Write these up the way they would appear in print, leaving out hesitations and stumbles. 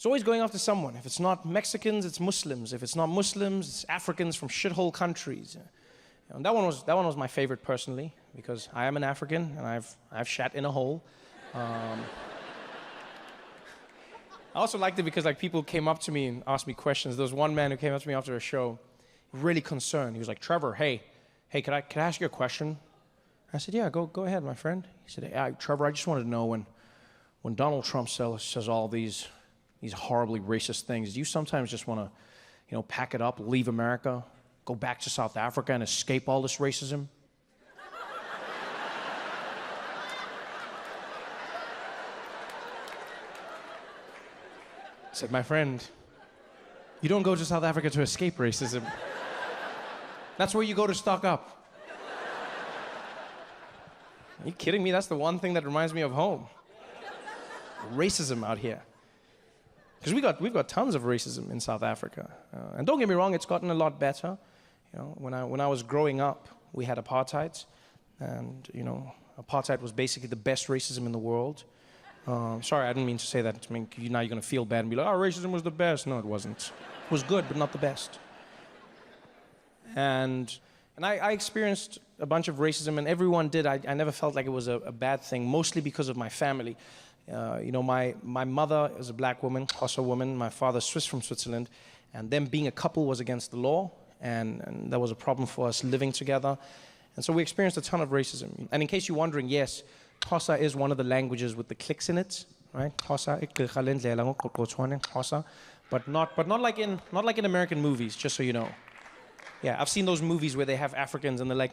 It's always going after someone. If it's not Mexicans, it's Muslims. If it's not Muslims, it's Africans from shithole countries. And that one was my favorite personally, because I am an African and I've shat in a hole. I also liked it because like people came up to me and asked me questions. There was one man who came up to me after a show, really concerned. He was like, "Trevor, hey, can I ask you a question?" I said, "Yeah, go ahead, my friend." He said, "Hey, Trevor, I just wanted to know when Donald Trump says all these horribly racist things, do you sometimes just want to, pack it up, leave America, go back to South Africa and escape all this racism?" I said, "My friend, you don't go to South Africa to escape racism. That's where you go to stock up." Are you kidding me? That's the one thing that reminds me of home. Racism out here. Because we've got tons of racism in South Africa. And don't get me wrong, it's gotten a lot better. When I was growing up, we had apartheid. And, apartheid was basically the best racism in the world. Sorry, I didn't mean to say that. I mean, now you're going to feel bad and be like, "Oh, racism was the best." No, it wasn't. It was good, but not the best. And I experienced a bunch of racism, and everyone did. I never felt like it was a bad thing, mostly because of my family. My mother is a black woman, Xhosa woman. My father's Swiss from Switzerland. And them being a couple was against the law, and that was a problem for us living together. And so we experienced a ton of racism. And in case you're wondering, yes, Xhosa is one of the languages with the clicks in it, right? Xhosa, but not like in American movies, just so you know. Yeah, I've seen those movies where they have Africans and they're like,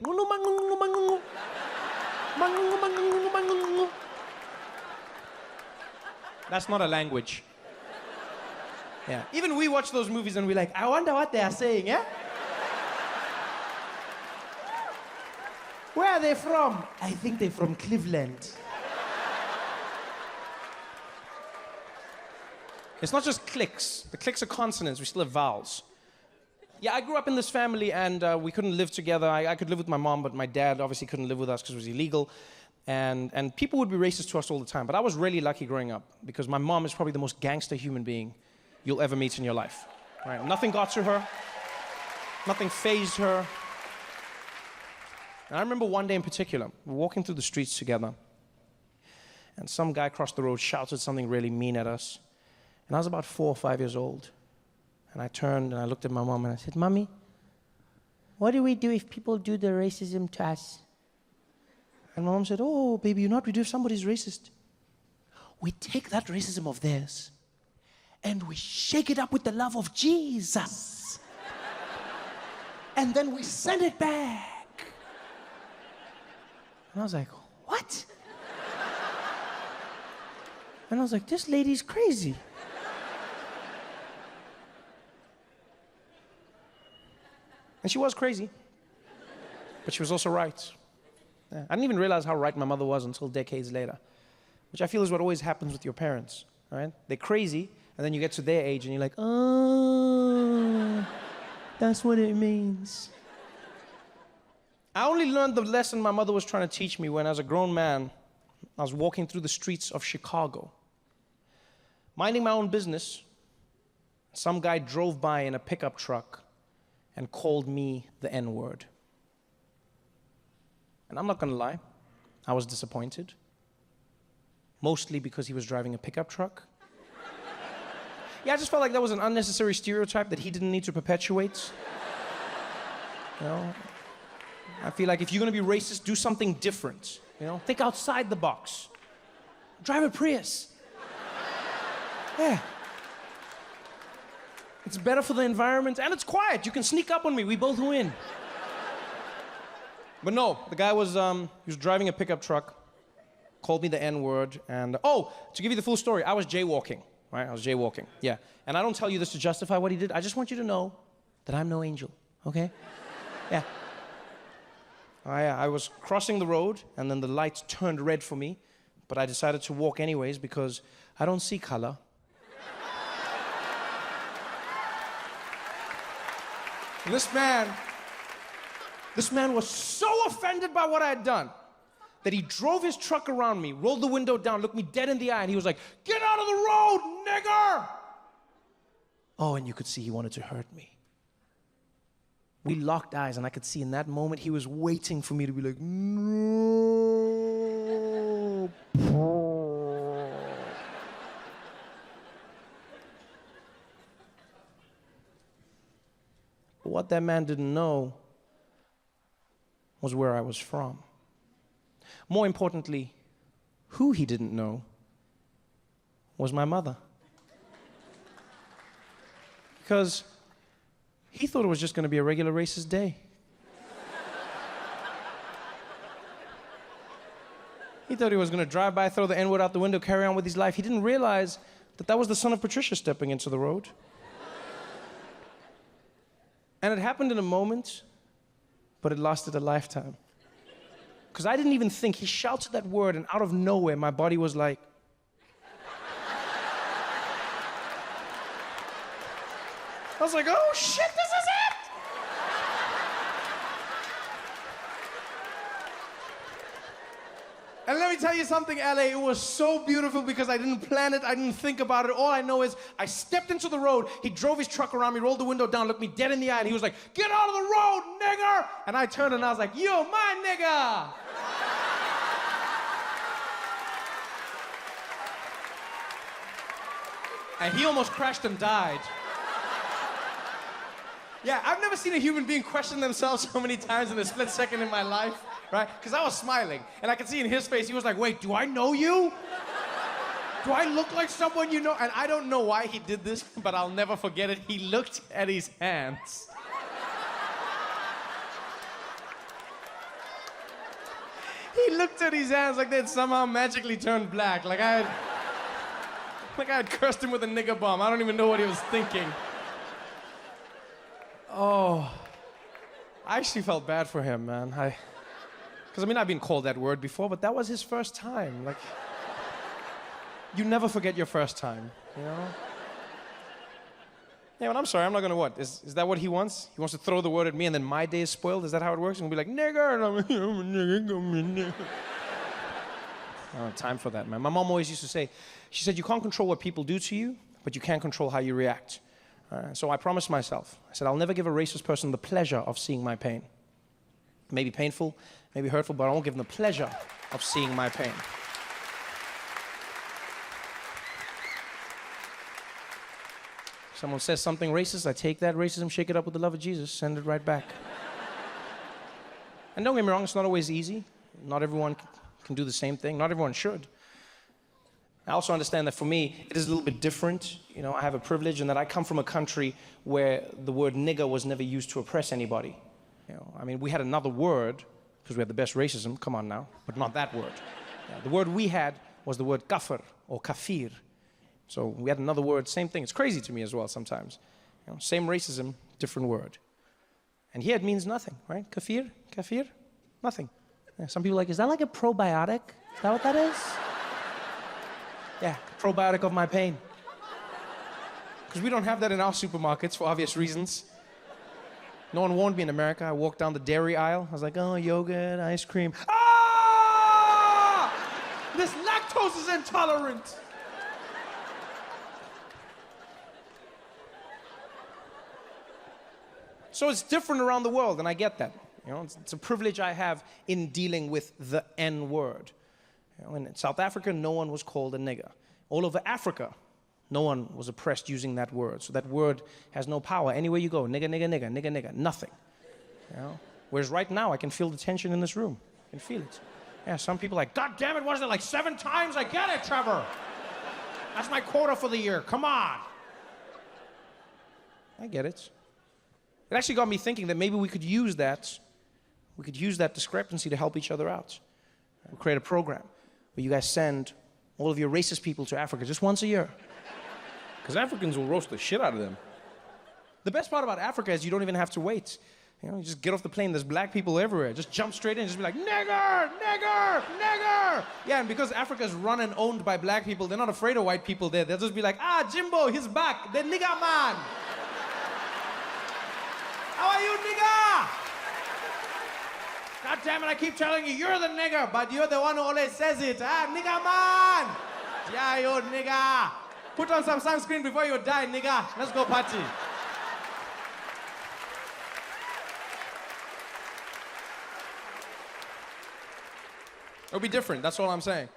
that's not a language. Yeah. Even we watch those movies and we're like, "I wonder what they are saying, yeah?" "Where are they from?" "I think they're from Cleveland." It's not just clicks. The clicks are consonants. We still have vowels. Yeah, I grew up in this family and we couldn't live together. I could live with my mom, but my dad obviously couldn't live with us because it was illegal. And people would be racist to us all the time. But I was really lucky growing up because my mom is probably the most gangster human being you'll ever meet in your life. Right? Nothing got to her. Nothing fazed her. And I remember one day in particular, we were walking through the streets together, and some guy across the road shouted something really mean at us. And I was about 4 or 5 years old. And I turned and I looked at my mom and I said, "Mommy, what do we do if people do the racism to us?" And my mom said, "Oh, baby, you know what we do if somebody's racist? We take that racism of theirs and we shake it up with the love of Jesus. And then we send it back." And I was like, "What?" And I was like, "This lady's crazy." And she was crazy, but she was also right. Yeah. I didn't even realize how right my mother was until decades later, which I feel is what always happens with your parents, right? They're crazy, and then you get to their age and you're like, "Oh, that's what it means." I only learned the lesson my mother was trying to teach me when, as a grown man, I was walking through the streets of Chicago, minding my own business. Some guy drove by in a pickup truck and called me the N-word. And I'm not gonna lie, I was disappointed. Mostly because he was driving a pickup truck. Yeah, I just felt like that was an unnecessary stereotype that he didn't need to perpetuate. I feel like if you're gonna be racist, do something different. Think outside the box. Drive a Prius. Yeah. It's better for the environment, and it's quiet. You can sneak up on me. We both win. But no, the guy was driving a pickup truck, called me the N-word, and to give you the full story, I was jaywalking, right? I was jaywalking, yeah. And I don't tell you this to justify what he did. I just want you to know that I'm no angel, okay? Yeah. I was crossing the road, and then the lights turned red for me, but I decided to walk anyways because I don't see color. This man was so offended by what I had done that he drove his truck around me, rolled the window down, looked me dead in the eye, and he was like, "Get out of the road, nigger!" Oh, and you could see he wanted to hurt me. We locked eyes, and I could see in that moment he was waiting for me to be like, no. But what that man didn't know was where I was from. More importantly, who he didn't know was my mother. Because he thought it was just going to be a regular racist day. He thought he was going to drive by, throw the N-word out the window, carry on with his life. He didn't realize that that was the son of Patricia stepping into the road. And it happened in a moment, but it lasted a lifetime. Because I didn't even think. He shouted that word, and out of nowhere, my body was like, I was like, oh shit, this is it! And let me tell you something, LA, it was so beautiful because I didn't plan it, I didn't think about it. All I know is I stepped into the road, he drove his truck around me, rolled the window down, looked me dead in the eye, and he was like, get out of the road, nigger! And I turned and I was like, you my nigga! And he almost crashed and died. Yeah, I've never seen a human being question themselves so many times in a split second in my life, right? Because I was smiling, and I could see in his face, he was like, wait, do I know you? Do I look like someone you know? And I don't know why he did this, but I'll never forget it. He looked at his hands. He looked at his hands like they'd somehow magically turned black, like I had cursed him with a nigger bomb. I don't even know what he was thinking. Oh, I actually felt bad for him, man. Because I've been called that word before, but that was his first time. Like, you never forget your first time, you know? Yeah, but I'm sorry, I'm not gonna what? Is that what he wants? He wants to throw the word at me and then my day is spoiled? Is that how it works? And we'll be like, nigger, and I'm like, I'm a nigger. I don't have time for that, man. My mom always used to say, she said, you can't control what people do to you, but you can control how you react. So I promised myself, I said, I'll never give a racist person the pleasure of seeing my pain. It may be painful, may be hurtful, but I won't give them the pleasure of seeing my pain. Someone says something racist, I take that racism, shake it up with the love of Jesus, send it right back. And don't get me wrong, it's not always easy. Not everyone can do the same thing. Not everyone should. I also understand that for me, it is a little bit different. You know, I have a privilege in that I come from a country where the word nigger was never used to oppress anybody. You know, we had another word, because we had the best racism, come on now, but not that word. Yeah, the word we had was the word kafir or kafir. So we had another word, same thing. It's crazy to me as well sometimes. You know, same racism, different word. And here it means nothing, right? Kafir, nothing. Yeah, some people are like, is that like a probiotic? Is that what that is? Yeah, probiotic of my pain. Because we don't have that in our supermarkets for obvious reasons. No one warned me in America. I walked down the dairy aisle. I was like, oh, yogurt, ice cream. Ah! This lactose is intolerant. So it's different around the world, and I get that. You know, it's a privilege I have in dealing with the N-word. You know, in South Africa, no one was called a nigger. All over Africa, no one was oppressed using that word. So that word has no power. Anywhere you go, nigger, nigger, nigger, nigger, nigger, nothing. You know? Whereas right now, I can feel the tension in this room. I can feel it. Yeah, some people are like, God damn it, what is it, like 7 times? I get it, Trevor. That's my quota for the year, come on. I get it. It actually got me thinking that maybe we could use that discrepancy to help each other out. We'll create a program where you guys send all of your racist people to Africa just once a year. Because Africans will roast the shit out of them. The best part about Africa is you don't even have to wait. You know, you just get off the plane, there's black people everywhere. Just jump straight in, just be like, nigger, nigger, nigger. Yeah, and because Africa is run and owned by black people, they're not afraid of white people there. They'll just be like, ah, Jimbo, he's back, the nigger man. How are you, nigger? God damn it, I keep telling you, you're the nigger, but you're the one who always says it. Ah, nigger man! Yeah, you nigger. Put on some sunscreen before you die, nigga. Let's go party. It'll be different, that's all I'm saying.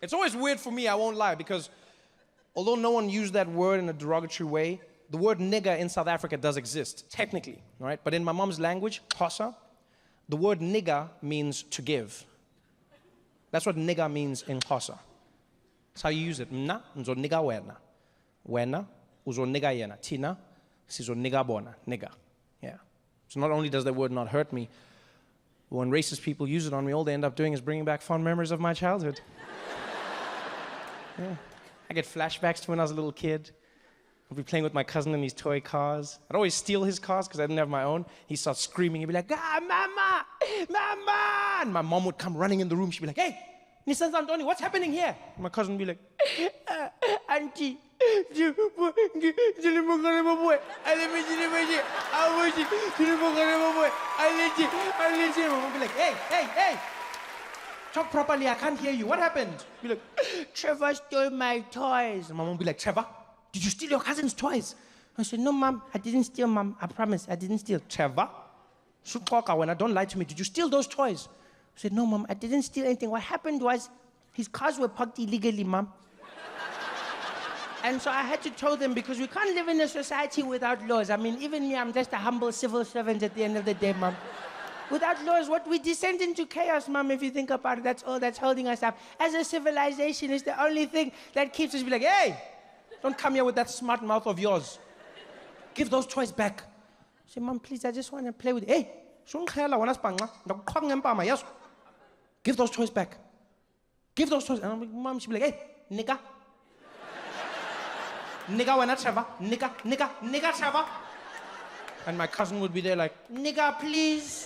It's always weird for me, I won't lie, because although no one used that word in a derogatory way, the word nigger in South Africa does exist, technically, right? But in my mom's language, Xhosa, the word nigger means to give. That's what nigger means in Xhosa. That's how you use it. Mna, nzoniga wena. Wena, uzoniga yena. Tina, sizoniga bona. Nigger. Yeah. So not only does that word not hurt me, but when racist people use it on me, all they end up doing is bringing back fond memories of my childhood. Yeah. I get flashbacks to when I was a little kid. I'd be playing with my cousin in these toy cars. I'd always steal his cars because I didn't have my own. He'd start screaming. He'd be like, ah, mama, mama. And my mom would come running in the room. She'd be like, hey, Nissan Antoni, what's happening here? And my cousin would be like, auntie, Mom would be like, hey. Talk properly, I can't hear you. What happened? Be like, Trevor stole my toys. And my mom would be like, Trevor, did you steal your cousin's toys? I said, no, Mom, I didn't steal, Mom. I promise, I didn't steal. Trevor? When I don't lie to me, did you steal those toys? I said, no, Mom, I didn't steal anything. What happened was his cars were parked illegally, Mom. And so I had to tell them because we can't live in a society without laws. I mean, even me, I'm just a humble civil servant at the end of the day, Mom. Without laws, what we descend into chaos, Mom, if you think about it. That's all that's holding us up. As a civilization, it's the only thing that keeps us be like, hey, don't come here with that smart mouth of yours. Give those toys back. I say, Mom, please, I just want to play with it. Hey, give those toys back. Give those toys. And I'm like, Mom, she'd be like, hey, nigga. Nigga, when I Trevor. Nigga, Trevor. And my cousin would be there like, nigga, please.